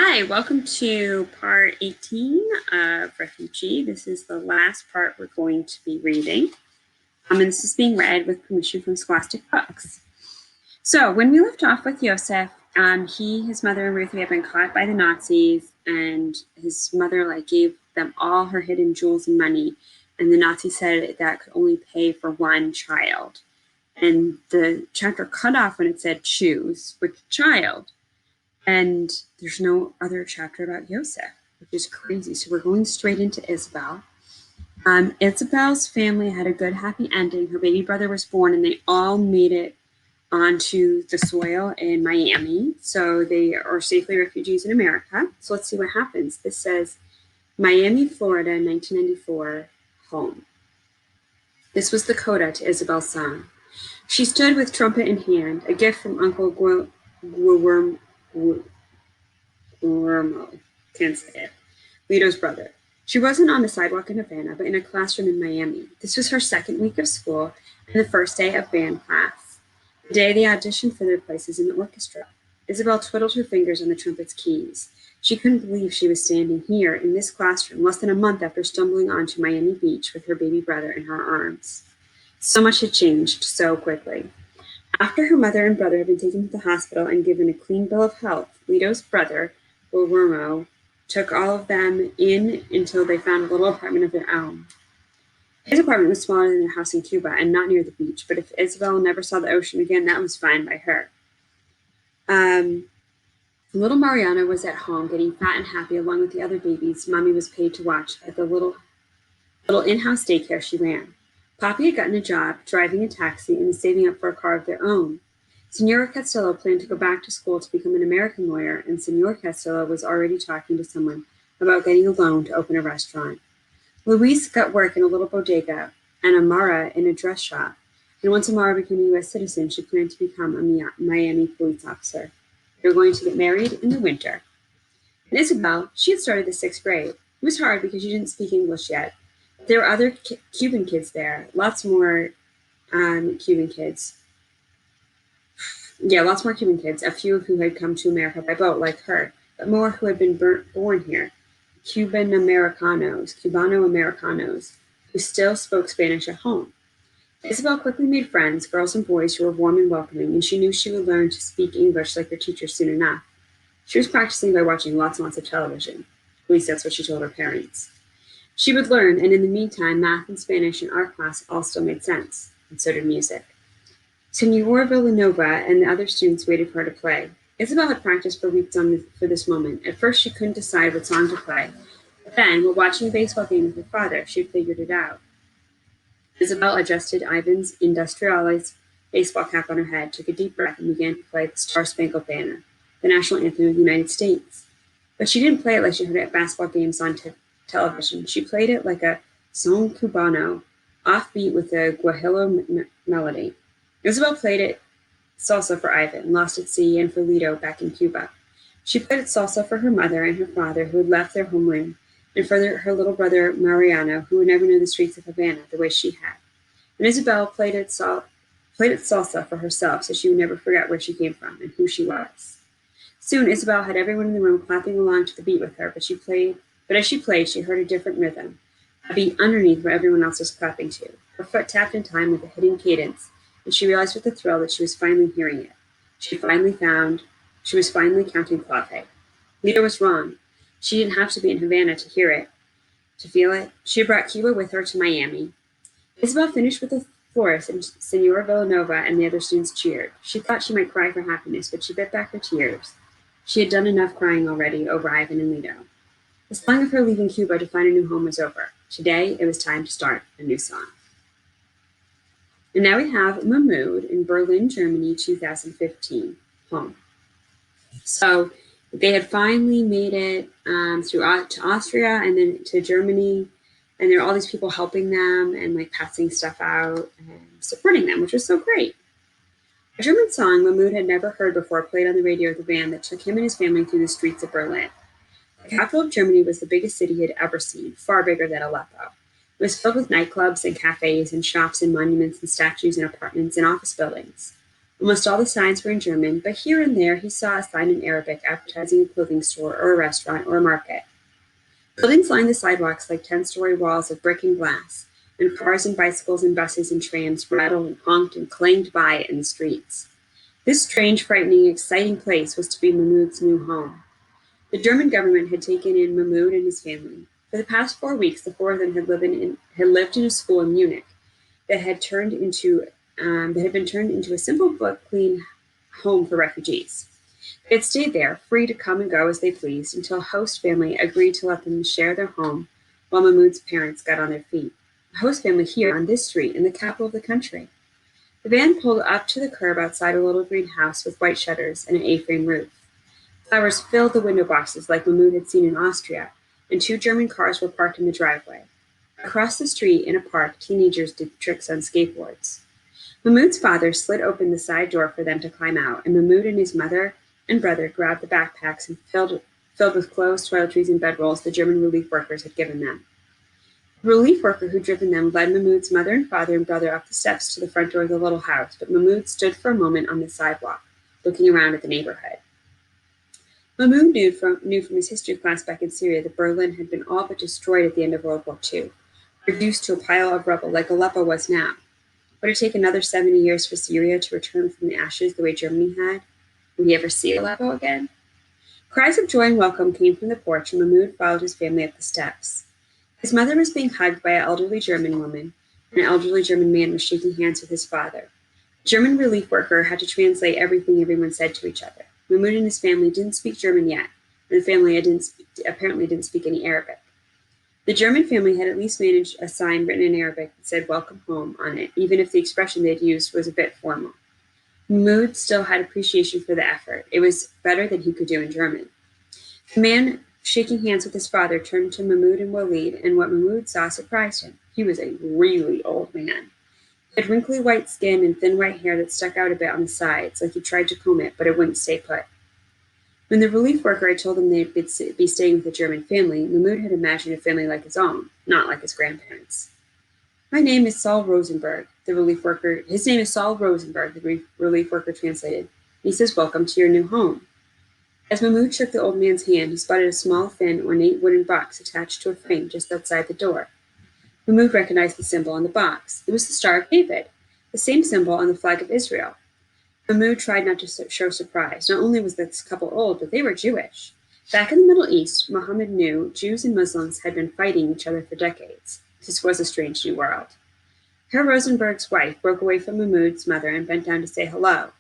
Hi, welcome to part 18 of Refuge. This is the last part we're going to be reading. And this is being read with permission from Scholastic Books. So when we left off with Yosef, his mother and Ruth had been caught by the Nazis, and his mother gave them all her hidden jewels and money, and the Nazis said that could only pay for one child. And the chapter cut off when it said choose which child. And there's no other chapter about Yosef, which is crazy. So we're going straight into Isabel. Isabel's family had a good, happy ending. Her baby brother was born, and they all made it onto the soil in Miami. So they are safely refugees in America. So let's see what happens. This says, Miami, Florida, 1994, home. This was the coda to Isabel's song. She stood with trumpet in hand, a gift from Uncle Guillermo, can't say it, Lito's brother. She wasn't on the sidewalk in Havana, but in a classroom in Miami. This was her second week of school and the first day of band class, the day they auditioned for their places in the orchestra. Isabel twiddled her fingers on the trumpet's keys. She couldn't believe she was standing here in this classroom less than a month after stumbling onto Miami Beach with her baby brother in her arms. So much had changed so quickly. After her mother and brother had been taken to the hospital and given a clean bill of health, Lito's brother, Guillermo, took all of them in until they found a little apartment of their own. His apartment was smaller than their house in Cuba and not near the beach, but if Isabel never saw the ocean again, that was fine by her. Little Mariana was at home getting fat and happy along with the other babies Mommy was paid to watch at the little in-house daycare she ran. Poppy had gotten a job, driving a taxi, and was saving up for a car of their own. Senora Castillo planned to go back to school to become an American lawyer, and Senor Castillo was already talking to someone about getting a loan to open a restaurant. Luis got work in a little bodega, and Amara in a dress shop. And once Amara became a U.S. citizen, she planned to become a Miami police officer. They were going to get married in the winter. And Isabel, she had started the 6th grade. It was hard because she didn't speak English yet. There were other Cuban kids there, lots more Cuban kids. Yeah, lots more Cuban kids, a few who had come to America by boat like her, but more who had been born here, Cubano-Americanos, who still spoke Spanish at home. Isabel quickly made friends, girls and boys who were warm and welcoming, and she knew she would learn to speak English like her teacher soon enough. She was practicing by watching lots and lots of television. At least that's what she told her parents. She would learn, and in the meantime, math and Spanish and art class all still made sense, and so did music. Senora Villanova and the other students waited for her to play. Isabel had practiced for weeks for this moment. At first, she couldn't decide what song to play. But then, while watching a baseball game with her father, she had figured it out. Isabel adjusted Ivan's Industriales baseball cap on her head, took a deep breath, and began to play the Star-Spangled Banner, the national anthem of the United States. But she didn't play it like she heard it at basketball games on television. She played it like a son cubano, offbeat with a guajillo melody. Isabel played it salsa for Ivan, lost at sea, and for Lito back in Cuba. She played it salsa for her mother and her father, who had left their homeland, and for her little brother Mariano, who would never know the streets of Havana the way she had. And Isabel played it salsa for herself, so she would never forget where she came from and who she was. Soon, Isabel had everyone in the room clapping along to the beat with her, but as she played, she heard a different rhythm, a beat underneath where everyone else was clapping to. Her foot tapped in time with a hidden cadence, and she realized with a thrill that she was finally hearing it. She was finally counting clave. Lita was wrong. She didn't have to be in Havana to hear it, to feel it. She had brought Cuba with her to Miami. Isabel finished with a chorus, and Senora Villanova and the other students cheered. She thought she might cry for happiness, but she bit back her tears. She had done enough crying already over Ivan and Lito. The song of her leaving Cuba to find a new home was over. Today, it was time to start a new song. And now we have Mahmoud in Berlin, Germany, 2015, home. So they had finally made it to Austria and then to Germany, and there were all these people helping them and passing stuff out and supporting them, which was so great. A German song Mahmoud had never heard before played on the radio of the van that took him and his family through the streets of Berlin. The capital of Germany was the biggest city he had ever seen, far bigger than Aleppo. It was filled with nightclubs and cafes and shops and monuments and statues and apartments and office buildings. Almost all the signs were in German, but here and there he saw a sign in Arabic advertising a clothing store or a restaurant or a market. Buildings lined the sidewalks like 10-story walls of brick and glass, and cars and bicycles and buses and trams rattled and honked and clanged by in the streets. This strange, frightening, exciting place was to be Mahmoud's new home. The German government had taken in Mahmoud and his family. For the past 4 weeks, the four of them had lived in a school in Munich that had been turned into a simple but clean home for refugees. They had stayed there, free to come and go as they pleased, until a host family agreed to let them share their home while Mahmoud's parents got on their feet. A host family here on this street in the capital of the country. The van pulled up to the curb outside a little green house with white shutters and an A-frame roof. Flowers filled the window boxes like Mahmoud had seen in Austria, and 2 German cars were parked in the driveway. Across the street, in a park, teenagers did tricks on skateboards. Mahmoud's father slid open the side door for them to climb out, and Mahmoud and his mother and brother grabbed the backpacks and filled with clothes, toiletries, and bedrolls the German relief workers had given them. The relief worker who'd driven them led Mahmoud's mother and father and brother up the steps to the front door of the little house, but Mahmoud stood for a moment on the sidewalk, looking around at the neighborhood. Mahmoud knew from his history class back in Syria that Berlin had been all but destroyed at the end of World War II, reduced to a pile of rubble like Aleppo was now. Would it take another 70 years for Syria to return from the ashes the way Germany had? Would he ever see Aleppo again? Cries of joy and welcome came from the porch, and Mahmoud followed his family up the steps. His mother was being hugged by an elderly German woman, and an elderly German man was shaking hands with his father. The German relief worker had to translate everything everyone said to each other. Mahmoud and his family didn't speak German yet, and the family apparently didn't speak any Arabic. The German family had at least managed a sign written in Arabic that said "Welcome Home" on it, even if the expression they'd used was a bit formal. Mahmoud still had appreciation for the effort. It was better than he could do in German. The man shaking hands with his father turned to Mahmoud and Walid, and what Mahmoud saw surprised him. He was a really old man. He had wrinkly white skin and thin white hair that stuck out a bit on the sides, like he tried to comb it, but it wouldn't stay put. When the relief worker had told him they'd be staying with a German family, Mahmoud had imagined a family like his own, not like his grandparents. "My name is Saul Rosenberg," his name is Saul Rosenberg, the relief worker translated. He says, "Welcome to your new home." As Mahmoud shook the old man's hand, he spotted a small, thin, ornate wooden box attached to a frame just outside the door. Mahmoud recognized the symbol on the box. It was the Star of David, the same symbol on the flag of Israel. Mahmoud tried not to show surprise. Not only was this couple old, but they were Jewish. Back in the Middle East, Muhammad knew Jews and Muslims had been fighting each other for decades. This was a strange new world. Herr Rosenberg's wife broke away from Mahmoud's mother and bent down to say hello.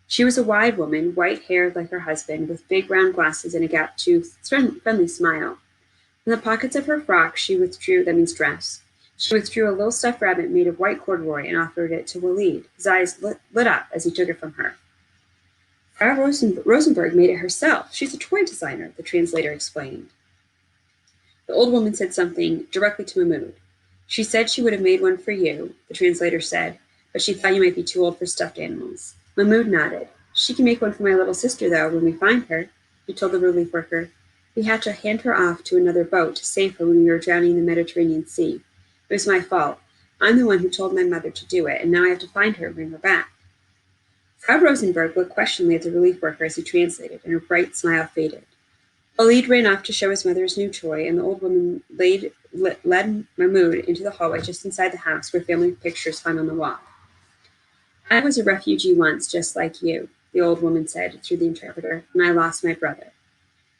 She was a wide woman, white-haired like her husband, with big round glasses and a gap-toothed, friendly smile. From the pockets of her frock, she withdrew a little stuffed rabbit made of white corduroy and offered it to Walid. His eyes lit up as he took it from her. Frau Rosenberg made it herself. She's a toy designer, the translator explained. The old woman said something directly to Mahmoud. "She said she would have made one for you," the translator said, "but she thought you might be too old for stuffed animals." Mahmoud nodded. "She can make one for my little sister, though, when we find her," he told the relief worker. "We had to hand her off to another boat to save her when we were drowning in the Mediterranean Sea. It was my fault. I'm the one who told my mother to do it, and now I have to find her and bring her back." Frau Rosenberg looked questioningly at the relief worker as he translated, and her bright smile faded. Walid ran off to show his mother his new toy, and the old woman led Mahmoud into the hallway just inside the house where family pictures hung on the wall. "I was a refugee once, just like you," the old woman said through the interpreter, "and I lost my brother."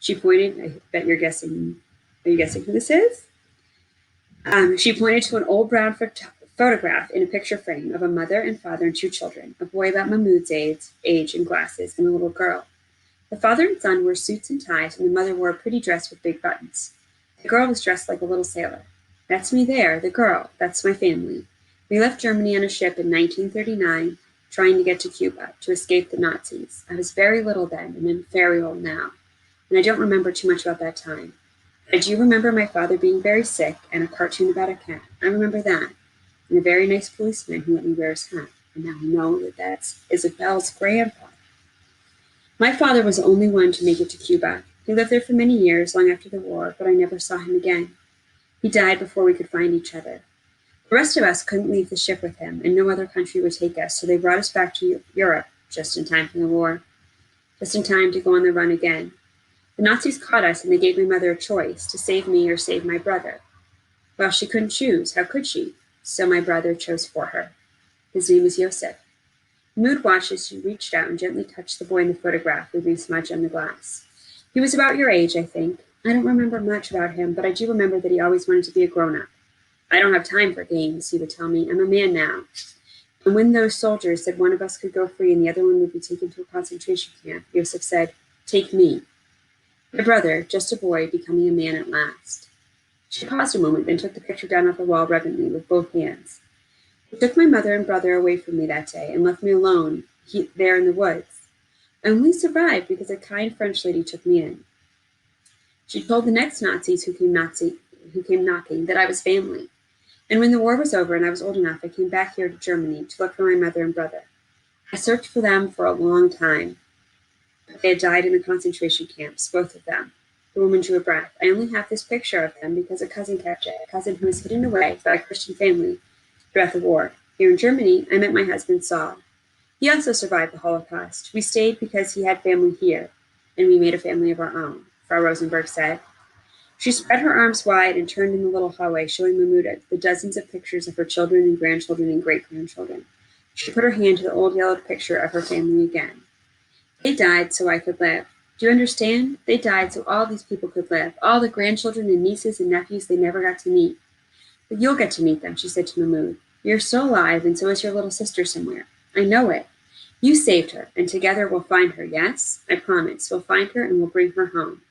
She pointed, I bet you're guessing, are you guessing who this is? She pointed to an old brown photograph in a picture frame of a mother and father and 2 children, a boy about Mahmoud's age and glasses, and a little girl. The father and son wore suits and ties, and the mother wore a pretty dress with big buttons. The girl was dressed like a little sailor. "That's me there, the girl. That's my family. We left Germany on a ship in 1939, trying to get to Cuba, to escape the Nazis. I was very little then, and I'm very old now, and I don't remember too much about that time. I do remember my father being very sick, and a cartoon about a cat. I remember that, and a very nice policeman who let me wear his hat. And now I know that that's Isabel's grandpa. My father was the only one to make it to Cuba. He lived there for many years, long after the war, but I never saw him again. He died before we could find each other. The rest of us couldn't leave the ship with him, and no other country would take us, so they brought us back to Europe just in time for the war, just in time to go on the run again. The Nazis caught us and they gave my mother a choice, to save me or save my brother. Well, she couldn't choose. How could she? So my brother chose for her. His name was Josef. Mood watched as she reached out and gently touched the boy in the photograph, leaving smudge on the glass. He was about your age, I think. I don't remember much about him, but I do remember that he always wanted to be a grown-up. I don't have time for games, he would tell me. I'm a man now. And when those soldiers said one of us could go free and the other one would be taken to a concentration camp, Josef said, take me. My brother, just a boy, becoming a man at last. She paused a moment, then took the picture down off the wall reverently with both hands. He took my mother and brother away from me that day and left me alone there in the woods. I only survived because a kind French lady took me in. She told the next Nazis who came knocking that I was family. And when the war was over and I was old enough, I came back here to Germany to look for my mother and brother. I searched for them for a long time. They had died in the concentration camps, both of them. The woman drew a breath. I only have this picture of them because a cousin kept it, a cousin who was hidden away by a Christian family throughout the war. Here in Germany, I met my husband, Saul. He also survived the Holocaust. We stayed because he had family here, and we made a family of our own, Frau Rosenberg said. She spread her arms wide and turned in the little hallway, showing Mahmoud the dozens of pictures of her children and grandchildren and great-grandchildren. She put her hand to the old yellowed picture of her family again. They died so I could live. Do you understand? They died so all these people could live, all the grandchildren and nieces and nephews they never got to meet. But you'll get to meet them, she said to Mahmoud. You're still alive, and so is your little sister somewhere. I know it. You saved her, and together we'll find her, yes? I promise. We'll find her and we'll bring her home.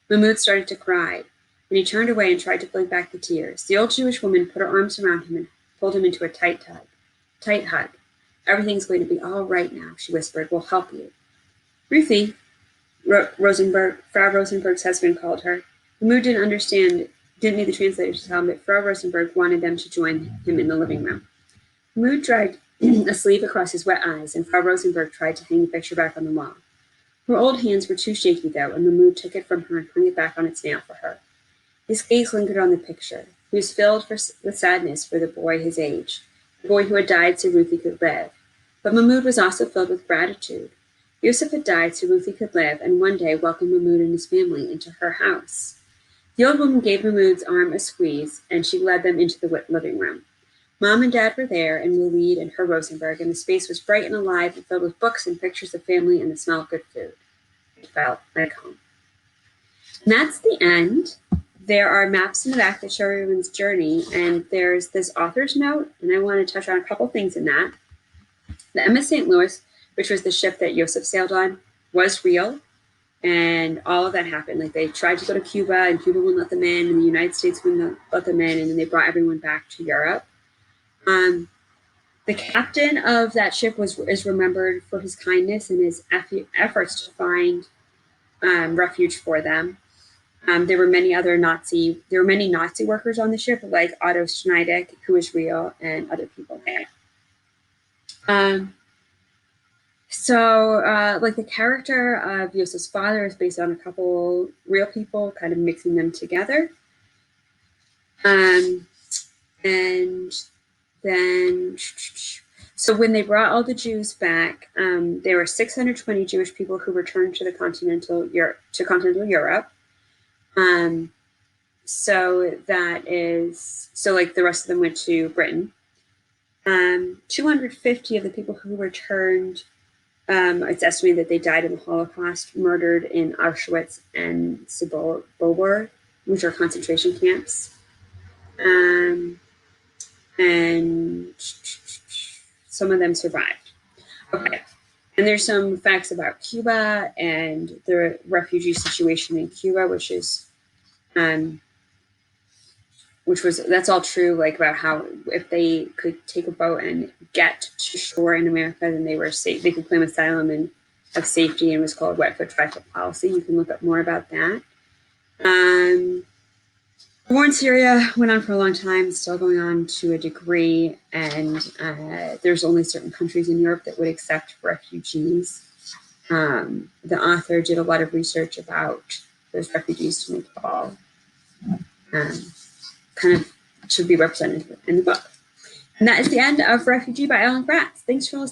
Mahmoud started to cry, and he turned away and tried to blink back the tears. The old Jewish woman put her arms around him and pulled him into a tight hug. Everything's going to be all right now, she whispered. We'll help you. Ruthie, Frau Rosenberg's husband called her. Mahmoud didn't need the translator to tell him that Frau Rosenberg wanted them to join him in the living room. Mahmoud dragged a sleeve across his wet eyes, and Frau Rosenberg tried to hang the picture back on the wall. Her old hands were too shaky, though, and Mahmoud took it from her and hung it back on its nail for her. His gaze lingered on the picture. He was filled with sadness for the boy his age, the boy who had died so Ruthie could live. But Mahmoud was also filled with gratitude. Josef had died so Ruthie could live, and one day welcome Mahmoud and his family into her house. The old woman gave Mahmoud's arm a squeeze, and she led them into the living room. Mom and Dad were there, and Walid and her Rosenberg, and the space was bright and alive and filled with books and pictures of family and the smell of good food. It felt like home. And that's the end. There are maps in the back that show everyone's journey, and there's this author's note, and I want to touch on a couple things in that. The MS St. Louis, which was the ship that Josef sailed on, was real, and all of that happened. Like, they tried to go to Cuba, and Cuba wouldn't let them in, and the United States wouldn't let them in, and then they brought everyone back to Europe. The captain of that ship is remembered for his kindness and his efforts to find refuge for them. There were many Nazi workers on the ship, like Otto Schneideck, who was real, and other people there. Like, the character of Josef's father is based on a couple real people, kind of mixing them together. And then, so when they brought all the Jews back, there were 620 Jewish people who returned to continental Europe. The rest of them went to Britain. 250 of the people who returned, it's estimated that they died in the Holocaust, murdered in Auschwitz and Sibobor, which are concentration camps. And some of them survived. Okay. And there's some facts about Cuba and the refugee situation in Cuba, that's all true, like, about how if they could take a boat and get to shore in America, then they were safe. They could claim asylum and have safety, and it was called wet foot, dry foot policy. You can look up more about that. The war in Syria went on for a long time, still going on to a degree, and there's only certain countries in Europe that would accept refugees. The author did a lot of research about those refugees to make it all kind of should be represented in the book. And that is the end of Refugee by Ellen Gratz. Thanks for listening.